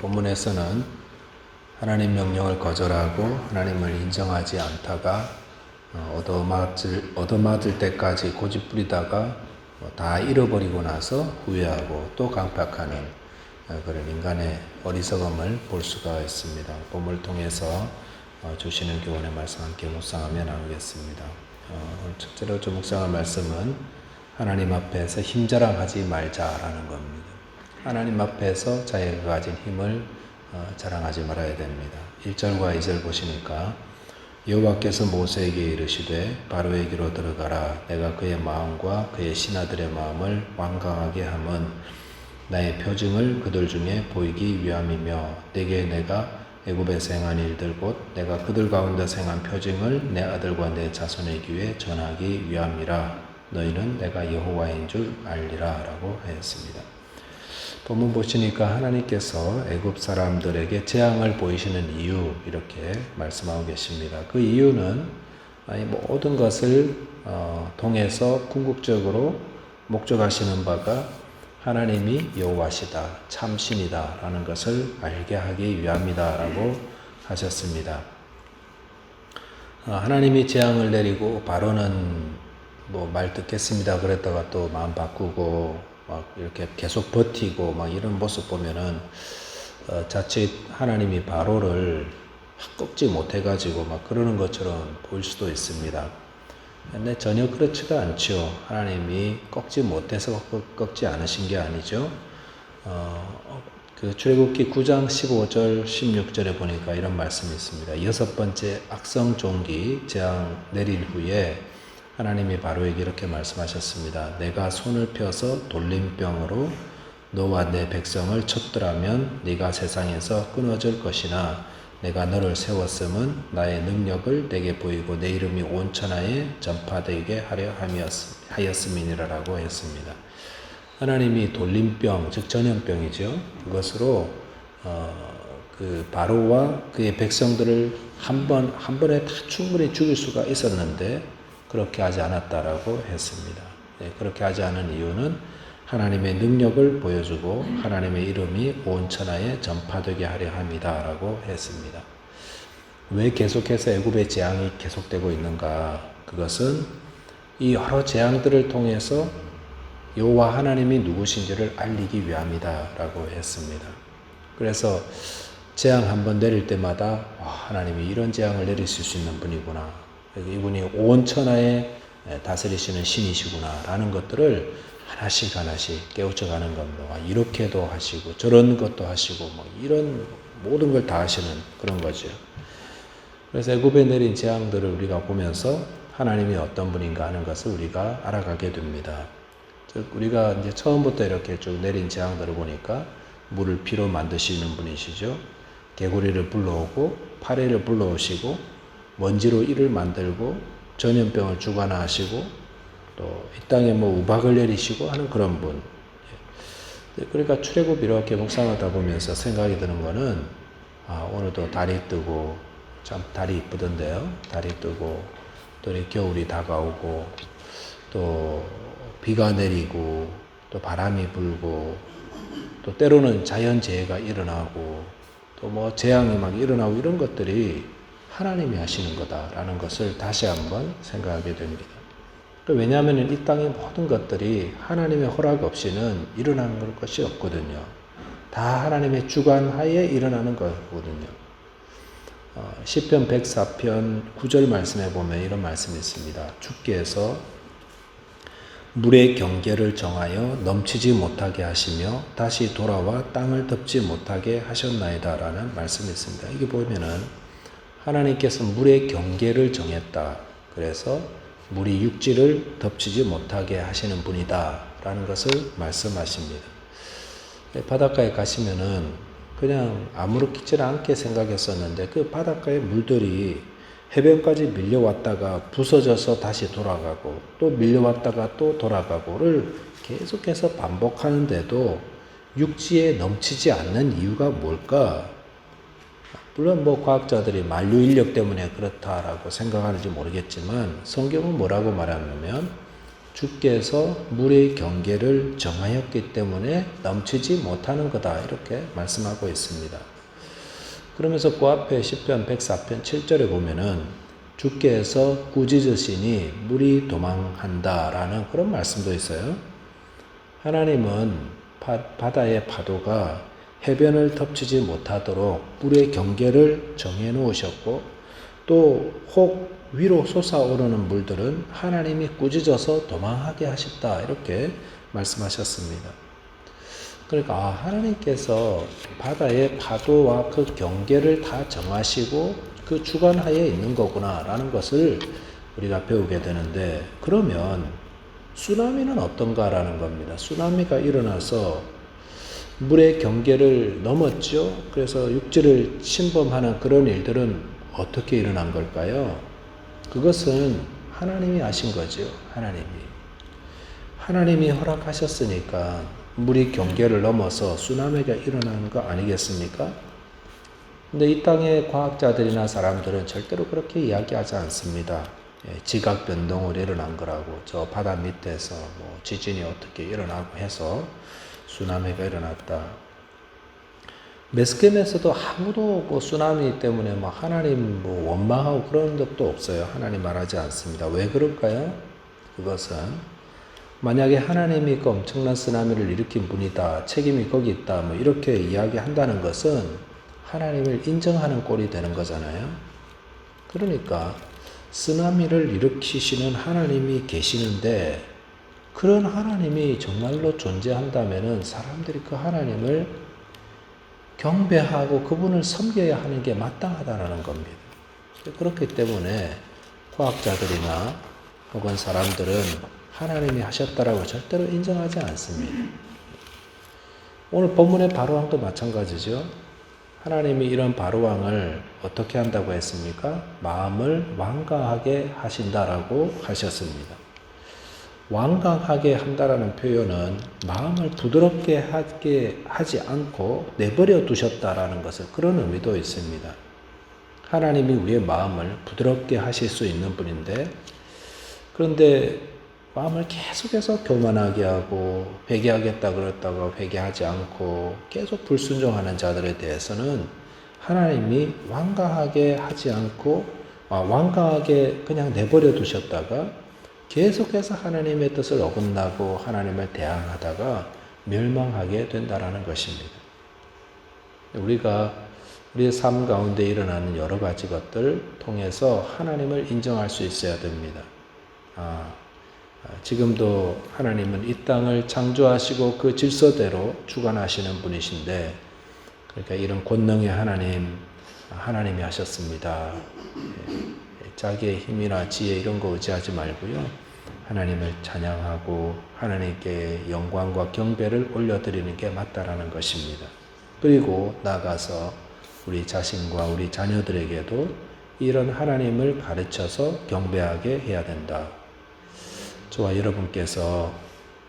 본문에서는 하나님 명령을 거절하고 하나님을 인정하지 않다가 얻어맞을 때까지 고집부리다가 다 잃어버리고 나서 후회하고 또 강팍하는 그런 인간의 어리석음을 볼 수가 있습니다. 본문을 통해서 주시는 교훈의 말씀 함께 묵상하며 나누겠습니다. 오늘 첫째로 좀 묵상할 말씀은 하나님 앞에서 힘자랑하지 말자라는 겁니다. 하나님 앞에서 자기가 가진 힘을 자랑하지 말아야 됩니다. 1절과 2절 보시니까 여호와께서 모세에게 이르시되 바로에게로 들어가라. 내가 그의 마음과 그의 신하들의 마음을 완강하게 함은 나의 표징을 그들 중에 보이기 위함이며 내게 내가 애굽에서 행한 일들 곧 내가 그들 가운데서 행한 표징을 내 아들과 내 자손의 귀에 전하기 위함이라. 너희는 내가 여호와인 줄 알리라 라고 하였습니다. 본문 보시니까 하나님께서 애굽 사람들에게 재앙을 보이시는 이유 이렇게 말씀하고 계십니다. 그 이유는 모든 것을 통해서 궁극적으로 목적하시는 바가 하나님이 여호와시다, 참신이다 라는 것을 알게 하기 위함이다 라고 하셨습니다. 하나님이 재앙을 내리고 바로는 말 듣겠습니다 그랬다가 또 마음 바꾸고 막 이렇게 계속 버티고 막 이런 모습 보면은 자칫 하나님이 바로를 꺾지 못해가지고 막 그러는 것처럼 보일 수도 있습니다. 근데 전혀 그렇지가 않죠. 하나님이 꺾지 못해서 꺾지 않으신 게 아니죠. 그 출애굽기 9장 15절 16절에 보니까 이런 말씀이 있습니다. 여섯 번째 악성 종기 재앙 내릴 후에 하나님이 바로에게 이렇게 말씀하셨습니다. 내가 손을 펴서 돌림병으로 너와 내 백성을 쳤더라면 네가 세상에서 끊어질 것이나 내가 너를 세웠음은 나의 능력을 내게 보이고 내 이름이 온 천하에 전파되게 하려 하였음이니라라고 했습니다. 하나님이 돌림병, 즉 전염병이죠. 그것으로 그 바로와 그의 백성들을 한 번에 다 충분히 죽일 수가 있었는데 그렇게 하지 않았다라고 했습니다. 그렇게 하지 않은 이유는 하나님의 능력을 보여주고 하나님의 이름이 온 천하에 전파되게 하려 함이다라고 했습니다. 왜 계속해서 애굽의 재앙이 계속되고 있는가? 그것은 이 여러 재앙들을 통해서 여호와 하나님이 누구신지를 알리기 위함이다라고 했습니다. 그래서 재앙 한번 내릴 때마다 하나님이 이런 재앙을 내리실 수 있는 분이구나. 이분이 온 천하에 다스리시는 신이시구나 라는 것들을 하나씩 깨우쳐가는 겁니다. 이렇게도 하시고 저런 것도 하시고 이런 모든 걸 다 하시는 그런 거죠. 그래서 애굽에 내린 재앙들을 우리가 보면서 하나님이 어떤 분인가 하는 것을 우리가 알아가게 됩니다. 즉 우리가 이제 처음부터 이렇게 쭉 내린 재앙들을 보니까 물을 피로 만드시는 분이시죠. 개구리를 불러오고 파래를 불러오시고 먼지로 이를 만들고 전염병을 주관하시고 또 이 땅에 우박을 내리시고 하는 그런 분. 그러니까 출애굽 이렇게 묵상하다 보면서 생각이 드는 거는 오늘도 달이 뜨고 참 달이 이쁘던데요. 달이 뜨고 또 겨울이 다가오고 또 비가 내리고 또 바람이 불고 또 때로는 자연재해가 일어나고 또 재앙이 막 일어나고 이런 것들이 하나님이 하시는 거다라는 것을 다시 한번 생각하게 됩니다. 왜냐하면 이 땅의 모든 것들이 하나님의 허락 없이는 일어나는 것이 없거든요. 다 하나님의 주관하에 일어나는 거거든요. 시편 104편 9절 말씀에 보면 이런 말씀이 있습니다. 주께서 물의 경계를 정하여 넘치지 못하게 하시며 다시 돌아와 땅을 덮지 못하게 하셨나이다 라는 말씀이 있습니다. 이게 보면은 하나님께서 물의 경계를 정했다. 그래서 물이 육지를 덮치지 못하게 하시는 분이다 라는 것을 말씀하십니다. 바닷가에 가시면은 그냥 아무렇지 않게 생각했었는데 그 바닷가의 물들이 해변까지 밀려왔다가 부서져서 다시 돌아가고 또 밀려왔다가 또 돌아가고를 계속해서 반복하는데도 육지에 넘치지 않는 이유가 뭘까? 물론 과학자들이 만류 인력 때문에 그렇다라고 생각하는지 모르겠지만 성경은 뭐라고 말하냐면 주께서 물의 경계를 정하였기 때문에 넘치지 못하는 거다. 이렇게 말씀하고 있습니다. 그러면서 그 앞에 시편 104편 7절에 보면은 주께서 꾸짖으시니 물이 도망한다라는 그런 말씀도 있어요. 하나님은 바다의 파도가 해변을 덮치지 못하도록 물의 경계를 정해 놓으셨고 또 혹 위로 솟아오르는 물들은 하나님이 꾸짖어서 도망하게 하셨다. 이렇게 말씀하셨습니다. 그러니까 하나님께서 바다의 파도와 그 경계를 다 정하시고 그 주관하에 있는 거구나 라는 것을 우리가 배우게 되는데, 그러면 쓰나미는 어떤가라는 겁니다. 쓰나미가 일어나서 물의 경계를 넘었죠. 그래서 육지를 침범하는 그런 일들은 어떻게 일어난 걸까요? 그것은 하나님이 하신 거죠. 하나님이 허락하셨으니까 물이 경계를 넘어서 쓰나미가 일어나는 거 아니겠습니까? 근데 이 땅의 과학자들이나 사람들은 절대로 그렇게 이야기하지 않습니다. 지각 변동으로 일어난 거라고, 저 바다 밑에서 뭐 지진이 어떻게 일어나고 해서 쓰나미가 일어났다. 매스컴에서도 아무도 뭐 쓰나미 때문에 뭐 하나님 뭐 원망하고 그런 적도 없어요. 하나님 말하지 않습니다. 왜 그럴까요? 그것은 만약에 하나님이 그 엄청난 쓰나미를 일으킨 분이다, 책임이 거기 있다, 뭐 이렇게 이야기한다는 것은 하나님을 인정하는 꼴이 되는 거잖아요. 그러니까 쓰나미를 일으키시는 하나님이 계시는데, 그런 하나님이 정말로 존재한다면은 사람들이 그 하나님을 경배하고 그분을 섬겨야 하는 게 마땅하다는 겁니다. 그렇기 때문에 과학자들이나 혹은 사람들은 하나님이 하셨다라고 절대로 인정하지 않습니다. 오늘 본문의 바로왕도 마찬가지죠. 하나님이 이런 바로왕을 어떻게 한다고 했습니까? 마음을 완강하게 하신다라고 하셨습니다. 완강하게 한다라는 표현은 마음을 부드럽게 하지 않고 내버려 두셨다라는 것을, 그런 의미도 있습니다. 하나님이 우리의 마음을 부드럽게 하실 수 있는 분인데, 그런데 마음을 계속해서 교만하게 하고 회개하겠다 그랬다가 회개하지 않고 계속 불순종하는 자들에 대해서는 하나님이 완강하게 하지 않고 완강하게 그냥 내버려 두셨다가 계속해서 하나님의 뜻을 어긋나고 하나님을 대항하다가 멸망하게 된다라는 것입니다. 우리가 우리의 삶 가운데 일어나는 여러 가지 것들 통해서 하나님을 인정할 수 있어야 됩니다. 지금도 하나님은 이 땅을 창조하시고 그 질서대로 주관하시는 분이신데, 그러니까 이런 권능의 하나님이 하셨습니다. 자기의 힘이나 지혜 이런 거 의지하지 말고요, 하나님을 찬양하고 하나님께 영광과 경배를 올려드리는 게 맞다라는 것입니다. 그리고 나아가서 우리 자신과 우리 자녀들에게도 이런 하나님을 가르쳐서 경배하게 해야 된다. 저와 여러분께서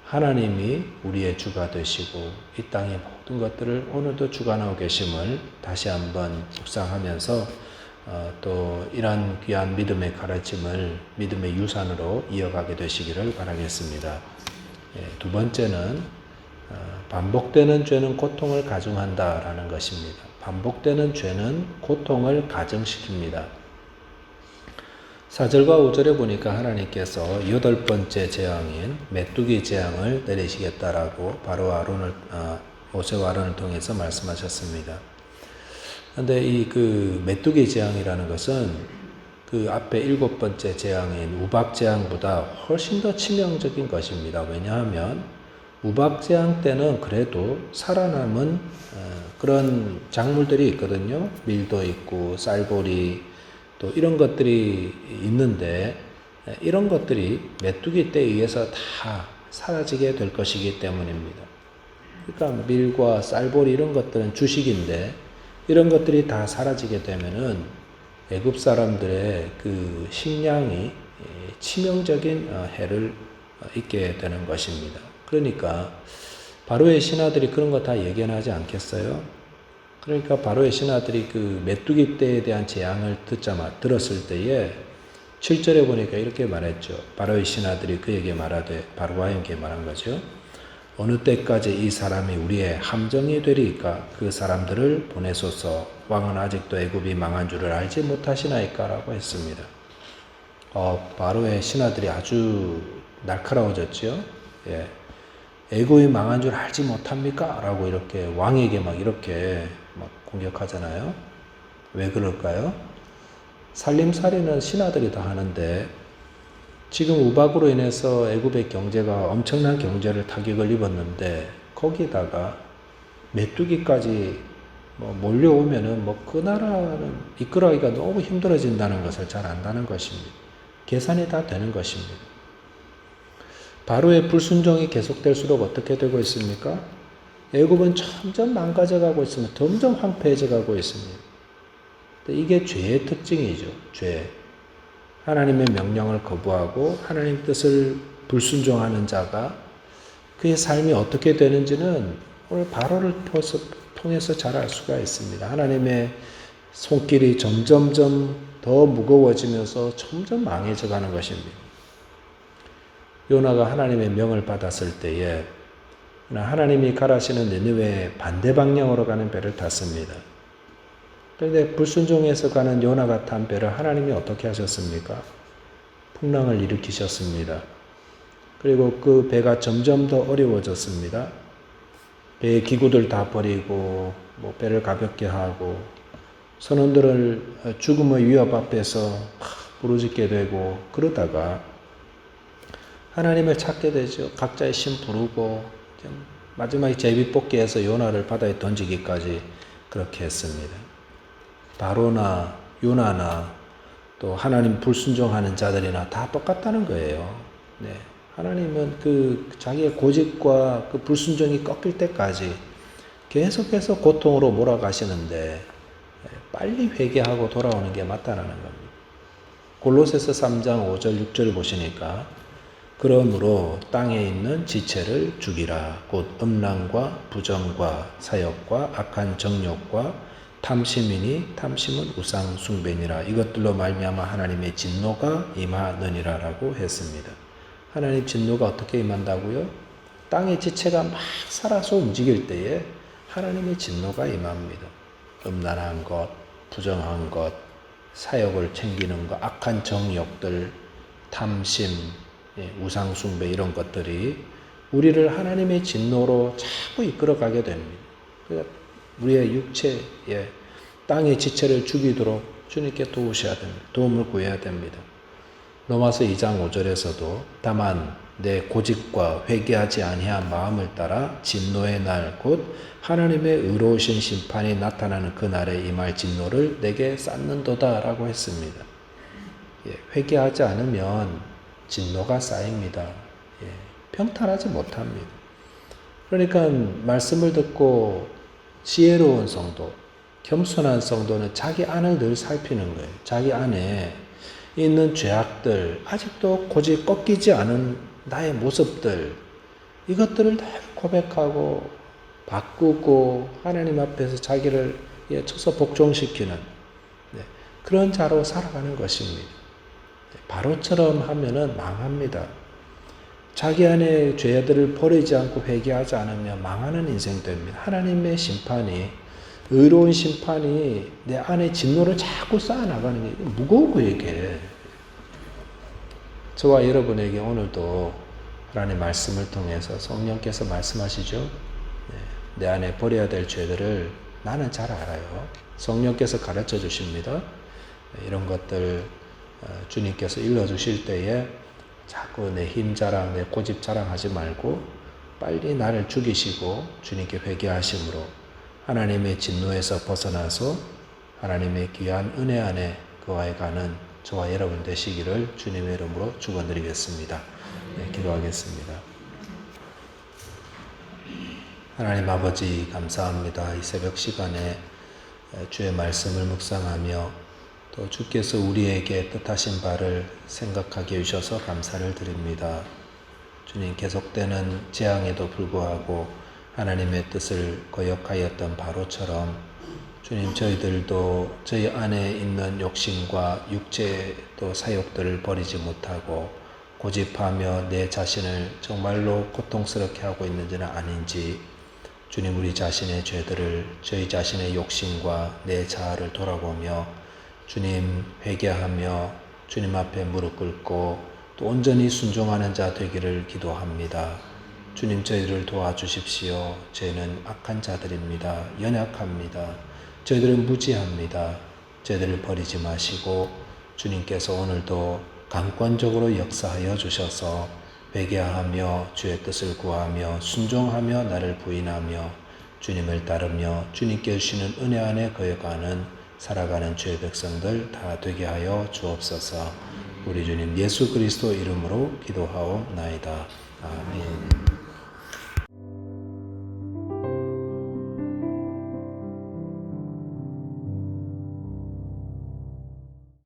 하나님이 우리의 주가 되시고 이 땅의 모든 것들을 오늘도 주관하고 계심을 다시 한번 묵상하면서 또 이러한 귀한 믿음의 가르침을 믿음의 유산으로 이어가게 되시기를 바라겠습니다. 두 번째는 반복되는 죄는 고통을 가중한다라는 것입니다. 반복되는 죄는 고통을 가중시킵니다. 4절과 5절에 보니까 하나님께서 8번째 재앙인 메뚜기 재앙을 내리시겠다라고 바로 모세와 아론을 통해서 말씀하셨습니다. 그런데 이 메뚜기 재앙이라는 것은 그 앞에 7번째 재앙인 우박 재앙보다 훨씬 더 치명적인 것입니다. 왜냐하면 우박 재앙 때는 그래도 살아남은 그런 작물들이 있거든요. 밀도 있고 쌀보리 또 이런 것들이 있는데, 이런 것들이 메뚜기 때에 의해서 다 사라지게 될 것이기 때문입니다. 그러니까 밀과 쌀보리 이런 것들은 주식인데, 이런 것들이 다 사라지게 되면은 애굽 사람들의 그 식량이 치명적인 해를 입게 되는 것입니다. 그러니까 바로의 신하들이 그런 거 다 예견하지 않겠어요? 그러니까 바로의 신하들이 그 메뚜기 떼에 대한 재앙을 들었을 때에 7절에 보니까 이렇게 말했죠. 바로의 신하들이 그에게 말하되, 바로와 함께 말한 거죠. 어느 때까지 이 사람이 우리의 함정이 되리까? 그 사람들을 보내소서. 왕은 아직도 애굽이 망한 줄을 알지 못하시나이까? 라고 했습니다. 바로의 신하들이 아주 날카로워졌죠. 예. 애굽이 망한 줄 알지 못합니까? 라고 이렇게 왕에게 막 이렇게 막 공격하잖아요. 왜 그럴까요? 살림살이는 신하들이 다 하는데 지금 우박으로 인해서 애굽의 경제가 엄청난 경제를 타격을 입었는데 거기다가 메뚜기까지 몰려오면은 그 나라는 이끌어가기가 너무 힘들어진다는 것을 잘 안다는 것입니다. 계산이 다 되는 것입니다. 바로의 불순종이 계속될수록 어떻게 되고 있습니까? 애굽은 점점 망가져가고 있습니다. 점점 황폐해져가고 있습니다. 이게 죄의 특징이죠. 죄. 하나님의 명령을 거부하고 하나님 뜻을 불순종하는 자가 그의 삶이 어떻게 되는지는 오늘 바로를 통해서 잘 알 수가 있습니다. 하나님의 손길이 점점점 더 무거워지면서 점점 망해져가는 것입니다. 요나가 하나님의 명을 받았을 때에 하나님이 가라시는 니느웨의 반대 방향으로 가는 배를 탔습니다. 그런데 불순종해서 가는 요나가 탄 배를 하나님이 어떻게 하셨습니까? 풍랑을 일으키셨습니다. 그리고 그 배가 점점 더 어려워졌습니다. 배의 기구들 다 버리고 배를 가볍게 하고 선원들을 죽음의 위협 앞에서 부르짖게 되고 그러다가 하나님을 찾게 되죠. 각자의 신 부르고 마지막에 제비뽑기해서 요나를 바다에 던지기까지 그렇게 했습니다. 바로나 요나나 또 하나님 불순종하는 자들이나 다 똑같다는 거예요. 네. 하나님은 그 자기의 고집과 그 불순종이 꺾일 때까지 계속해서 고통으로 몰아가시는데 빨리 회개하고 돌아오는 게 맞다라는 겁니다. 골로새서 3장 5절 6절 보시니까 그러므로 땅에 있는 지체를 죽이라. 곧 음란과 부정과 사욕과 악한 정욕과 탐심이니 탐심은 우상 숭배니라. 이것들로 말미암아 하나님의 진노가 임하느니라라고 했습니다. 하나님 진노가 어떻게 임한다고요? 땅의 지체가 막 살아서 움직일 때에 하나님의 진노가 임합니다. 음란한 것, 부정한 것, 사욕을 챙기는 것, 악한 정욕들, 탐심, 우상 숭배 이런 것들이 우리를 하나님의 진노로 자꾸 이끌어가게 됩니다. 그러니까 우리의 육체에 땅의 지체를 죽이도록 주님께 도우셔야 됩니다. 도움을 구해야 됩니다. 로마서 2장 5절에서도 다만 내 고집과 회개하지 아니한 마음을 따라 진노의 날 곧 하나님의 의로우신 심판이 나타나는 그 날에 임할 진노를 내게 쌓는도다 라고 했습니다. 회개하지 않으면 진노가 쌓입니다. 평탄하지 못합니다. 그러니까 말씀을 듣고 지혜로운 성도, 겸손한 성도는 자기 안을 늘 살피는 거예요. 자기 안에 있는 죄악들, 아직도 고집 꺾이지 않은 나의 모습들, 이것들을 다 고백하고 바꾸고 하나님 앞에서 자기를 쳐서 복종시키는 그런 자로 살아가는 것입니다. 바로처럼 하면은 망합니다. 자기 안에 죄들을 버리지 않고 회개하지 않으면 망하는 인생 됩니다. 하나님의 심판이, 의로운 심판이 내 안에 진노를 자꾸 쌓아나가는 게 무거워 이게. 저와 여러분에게 오늘도 하나님의 말씀을 통해서 성령께서 말씀하시죠. 내 안에 버려야 될 죄들을 나는 잘 알아요. 성령께서 가르쳐 주십니다. 이런 것들 주님께서 일러주실 때에 자꾸 내 힘 자랑, 내 고집 자랑하지 말고 빨리 나를 죽이시고 주님께 회개하심으로 하나님의 진노에서 벗어나서 하나님의 귀한 은혜 안에 거하여 가는 저와 여러분 되시기를 주님의 이름으로 축원드리겠습니다. 기도하겠습니다. 하나님 아버지 감사합니다. 이 새벽 시간에 주의 말씀을 묵상하며 또 주께서 우리에게 뜻하신 바를 생각하게 해주셔서 감사를 드립니다. 주님, 계속되는 재앙에도 불구하고 하나님의 뜻을 거역하였던 바로처럼 주님, 저희들도 저희 안에 있는 욕심과 육체의 또 사욕들을 버리지 못하고 고집하며 내 자신을 정말로 고통스럽게 하고 있는지는 아닌지, 주님, 우리 자신의 죄들을, 저희 자신의 욕심과 내 자아를 돌아보며 주님 회개하며 주님 앞에 무릎 꿇고 또 온전히 순종하는 자 되기를 기도합니다. 주님, 저희를 도와주십시오. 저희는 악한 자들입니다. 연약합니다. 저희들은 무지합니다. 저희들을 버리지 마시고 주님께서 오늘도 강권적으로 역사하여 주셔서 회개하며 주의 뜻을 구하며 순종하며 나를 부인하며 주님을 따르며 주님께 주시는 은혜 안에 거여가는 살아가는 주의 백성들 다 되게 하여 주옵소서. 우리 주님 예수 그리스도 이름으로 기도하옵나이다. 아멘.